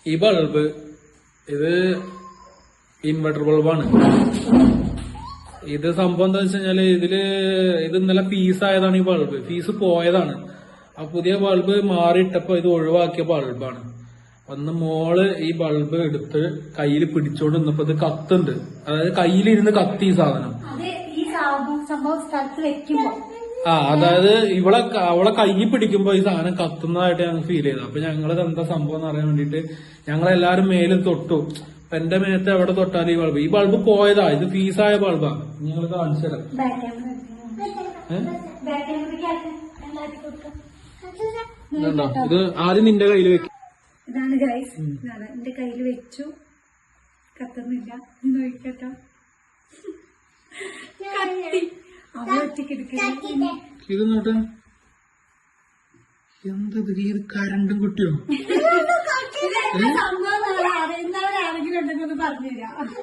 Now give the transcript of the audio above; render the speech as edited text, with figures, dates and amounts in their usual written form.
ഈ ബൾബ് ഇത് ഇൻവെർട്ടർ ബൾബാണ്. ഇത് സംഭവം എന്താ വെച്ച് കഴിഞ്ഞാല് ഇത് ഇന്നലെ ഫീസായതാണ്. ഈ ബൾബ് ഫീസ് പോയതാണ്. ആ പുതിയ ബൾബ് മാറിയിട്ടപ്പോ ഇത് ഒഴിവാക്കിയ ബൾബാണ്. അന്ന് മോള് ഈ ബൾബ് എടുത്ത് കയ്യിൽ പിടിച്ചോണ്ട് നിന്നപ്പോ ഇത് കത്തുണ്ട്. അതായത് കയ്യിലിരുന്ന് കത്തി ഈ സാധനം. അതായത് അവളെ കയ്യിൽ പിടിക്കുമ്പോ ഈ സാധനം കത്തുന്നതായിട്ട് ഞങ്ങൾക്ക് ഫീൽ ചെയ്തു. അപ്പൊ ഞങ്ങളത് എന്താ സംഭവം എന്ന് അറിയാൻ വേണ്ടിട്ട് ഞങ്ങളെല്ലാരും മേലിൽ തൊട്ടു. അപ്പൊ എന്റെ മേത്ത് എവിടെ തൊട്ടാലും ഈ ബൾബ് പോയതാ. ഇത് ഫീസായ ബൾബാ. ഞങ്ങൾ കാണിച്ചു തരാം. ഇത് ആദ്യം നിന്റെ കയ്യിൽ വെക്കും. ഇതാണ് ഗൈസ്, എന്റെ കയ്യിൽ വെച്ചു. കത്തുന്നില്ല. നോക്കട്ടോ, ഇത് നോട്ടെ. എന്തത് ഇത് കരണ്ടും കുട്ടിയോ? സംഭവം ആരെങ്കിലും ഉണ്ടെങ്കിൽ പറഞ്ഞുതരാം.